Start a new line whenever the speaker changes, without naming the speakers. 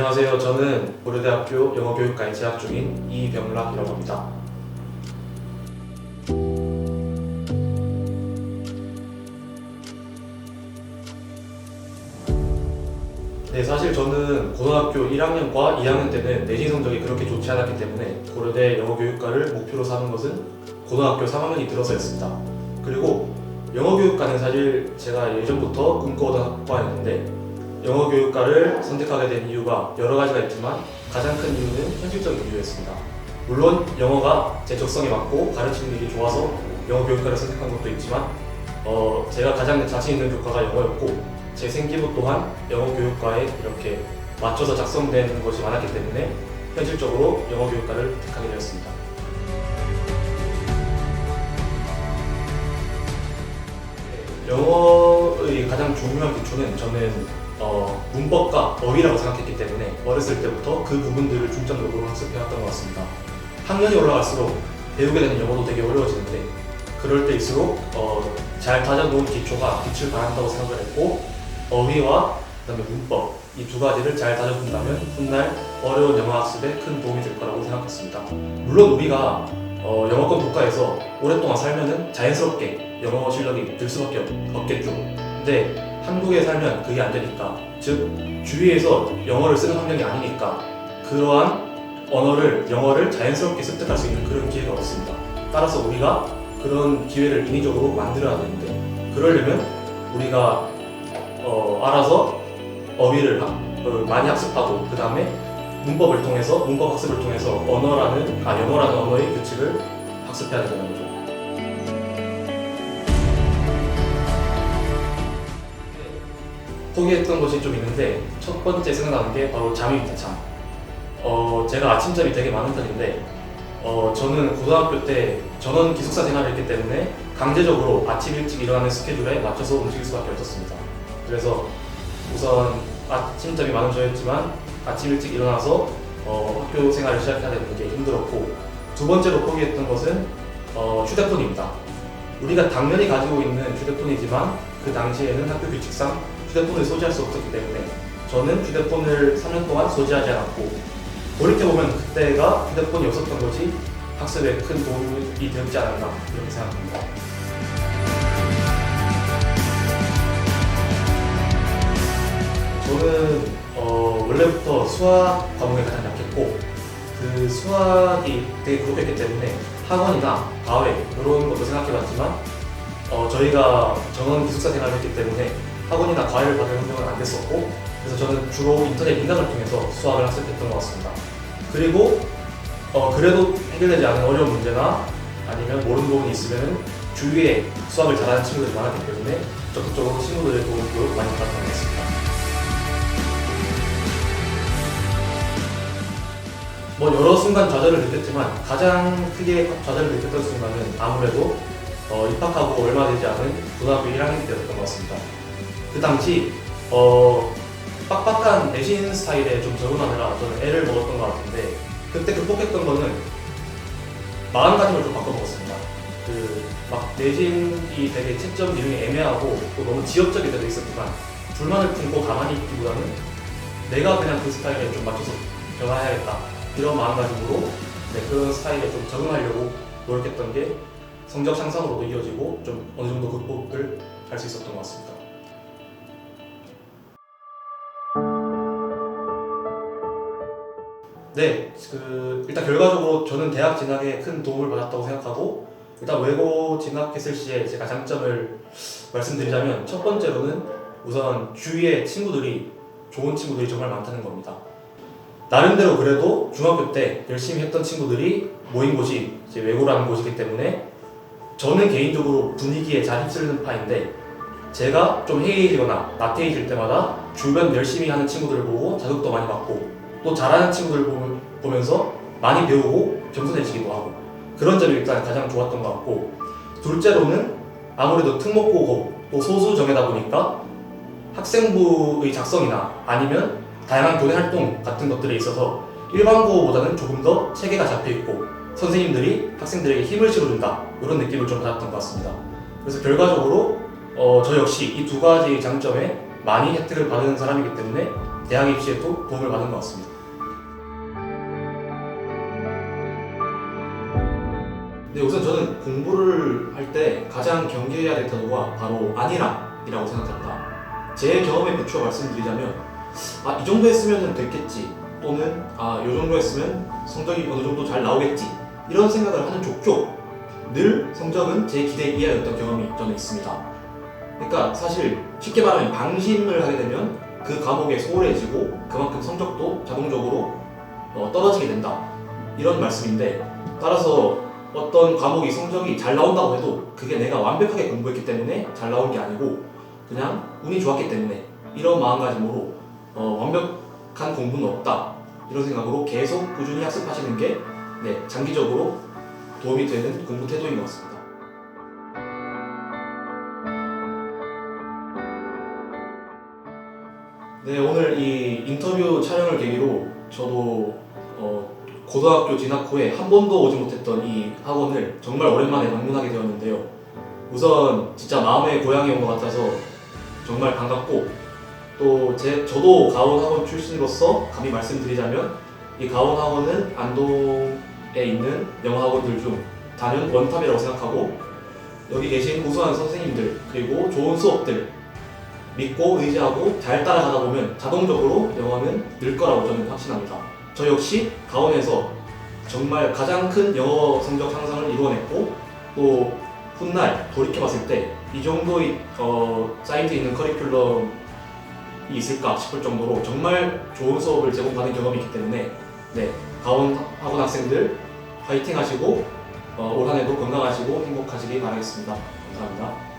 안녕하세요. 저는 고려대학교 영어교육과에 재학 중인 이병락이라고 합니다. 네, 사실 저는 고등학교 1학년과 2학년 때는 내신 성적이 그렇게 좋지 않았기 때문에 고려대 영어교육과를 목표로 삼은 것은 고등학교 3학년이 들어서였습니다. 그리고 영어교육과는 사실 제가 예전부터 꿈꿔오던 학과였는데 영어교육과를 선택하게 된 이유가 여러 가지가 있지만 가장 큰 이유는 현실적인 이유였습니다. 물론 영어가 제 적성에 맞고 가르치는 일이 좋아서 영어교육과를 선택한 것도 있지만 제가 가장 자신 있는 교과가 영어였고 제 생기부 또한 영어교육과에 이렇게 맞춰서 작성된 것이 많았기 때문에 현실적으로 영어교육과를 택하게 되었습니다. 영어의 가장 중요한 기초는 저는 문법과 어휘라고 생각했기 때문에 어렸을 때부터 그 부분들을 중점적으로 학습해왔던 것 같습니다. 학년이 올라갈수록 배우게 되는 영어도 되게 어려워지는데 그럴 때일수록 잘 다져놓은 기초가 빛을 발한다고 생각을 했고 어휘와 그다음에 문법 이 두 가지를 잘 다져둔다면 훗날 어려운 영어 학습에 큰 도움이 될 거라고 생각했습니다. 물론 우리가 영어권 국가에서 오랫동안 살면은 자연스럽게 영어 실력이 늘 수밖에 없겠죠. 근데 한국에 살면 그게 안 되니까, 즉 주위에서 영어를 쓰는 환경이 아니니까 그러한 영어를 자연스럽게 습득할 수 있는 그런 기회가 없습니다. 따라서 우리가 그런 기회를 인위적으로 만들어야 되는데 그러려면 우리가 알아서 어휘를 많이 학습하고 그 다음에 문법 학습을 통해서 영어라는 언어의 규칙을 학습해야 된다는 거죠. 포기했던 것이 좀 있는데 첫 번째 생각나는 게 바로 잠입니다. 잠. 제가 아침잠이 되게 많은 편인데 저는 고등학교 때 전원 기숙사 생활을 했기 때문에 강제적으로 아침 일찍 일어나는 스케줄에 맞춰서 움직일 수밖에 없었습니다. 그래서 우선 아침잠이 많은 저였지만 아침 일찍 일어나서 학교 생활을 시작해야 되는 게 힘들었고, 두 번째로 포기했던 것은 휴대폰입니다. 우리가 당연히 가지고 있는 휴대폰이지만 그 당시에는 학교 규칙상 휴대폰을 소지할 수 없었기 때문에 저는 휴대폰을 3년 동안 소지하지 않았고, 돌이켜보면 그때가 휴대폰이 없었던 것이 학습에 큰 도움이 되었지 않았나 이렇게 생각합니다. 저는 원래부터 수학 과목에 가장 약했고 그 수학이 되게 부족했기 때문에 학원이나 과외 이런 것도 생각해봤지만 저희가 전원 기숙사 생활을 했기 때문에 학원이나 과외를 받을 환경은 안 됐었고, 그래서 저는 주로 인터넷 인강을 통해서 수학을 학습했던 것 같습니다. 그리고 그래도 해결되지 않은 어려운 문제나 아니면 모르는 부분이 있으면 주위에 수학을 잘하는 친구들이 많았기 때문에 적극적으로 친구들의 도움도 많이 받았던 것 같습니다. 여러 순간 좌절을 느꼈지만 가장 크게 좌절을 느꼈던 순간은 아무래도 입학하고 얼마 되지 않은 고등학교 1학년 때였던 것 같습니다. 그 당시 빡빡한 내신 스타일에 좀 적응하느라 저는 애를 먹었던 것 같은데 그때 극복했던 거는 마음가짐을 좀 바꿔먹었습니다. 막 내신이 되게 채점 기준이 애매하고 또 너무 지역적이 되어 있었지만 불만을 품고 가만히 있기보다는 내가 그냥 그 스타일에 좀 맞춰서 변화해야겠다 이런 마음가짐으로 그런 스타일에 좀 적응하려고 노력했던 게 성적 향상으로도 이어지고 좀 어느 정도 극복을 할 수 있었던 것 같습니다. 네, 일단 결과적으로 저는 대학 진학에 큰 도움을 받았다고 생각하고, 일단 외고 진학했을 시에 제가 장점을 말씀드리자면 첫 번째로는 우선 주위에 좋은 친구들이 정말 많다는 겁니다. 나름대로 그래도 중학교 때 열심히 했던 친구들이 모인 곳이 이제 외고라는 곳이기 때문에 저는 개인적으로 분위기에 잘 휩쓸리는 파인데 제가 좀 해이해지거나 나태해질 때마다 주변 열심히 하는 친구들을 보고 자극도 많이 받고 또 잘하는 친구들 보면서 많이 배우고 겸손해지기도 하고 그런 점이 일단 가장 좋았던 것 같고, 둘째로는 아무래도 특목고고 또 소수정예다 보니까 학생부의 작성이나 아니면 다양한 교내 활동 같은 것들에 있어서 일반고보다는 조금 더 체계가 잡혀있고 선생님들이 학생들에게 힘을 실어준다 이런 느낌을 좀 받았던 것 같습니다. 그래서 결과적으로 저 역시 이 두 가지 장점에 많이 혜택을 받은 사람이기 때문에 대학 입시에도 도움을 받은 것 같습니다. 네, 우선 저는 공부를 할 때 가장 경계해야 될 태도가 바로 아니라이라고 생각합니다. 제 경험에 비추어 말씀드리자면 이 정도 했으면 됐겠지, 또는 이 정도 했으면 성적이 어느 정도 잘 나오겠지, 이런 생각을 하는 족족 늘 성적은 제 기대 이하였던 경험이 저는 있습니다. 그러니까 사실 쉽게 말하면 방심을 하게 되면 그 과목에 소홀해지고 그만큼 성적도 자동적으로 떨어지게 된다, 이런 말씀인데, 따라서 어떤 과목이 성적이 잘 나온다고 해도 그게 내가 완벽하게 공부했기 때문에 잘 나온 게 아니고 그냥 운이 좋았기 때문에, 이런 마음가짐으로 완벽한 공부는 없다, 이런 생각으로 계속 꾸준히 학습하시는 게 장기적으로 도움이 되는 공부 태도인 것 같습니다. 네, 오늘 이 인터뷰 촬영을 계기로 저도 고등학교 진학 후에 한 번도 오지 못했던 이 학원을 정말 오랜만에 방문하게 되었는데요. 우선 진짜 마음의 고향에 온 것 같아서 정말 반갑고, 또 저도 가온 학원 출신으로서 감히 말씀드리자면 이 가온 학원은 안동에 있는 영어학원들 중 단연 원탑이라고 생각하고, 여기 계신 우수한 선생님들 그리고 좋은 수업들 믿고 의지하고 잘 따라가다 보면 자동적으로 영어는 늘 거라고 저는 확신합니다. 저 역시 가온에서 정말 가장 큰 영어 성적 향상을 이루어냈고, 또 훗날 돌이켜봤을 때 이 정도의 쌓여져 있는 커리큘럼이 있을까 싶을 정도로 정말 좋은 수업을 제공받은 경험이 있기 때문에 가온 학원 학생들 화이팅 하시고 올 한해도 건강하시고 행복하시길 바라겠습니다. 감사합니다.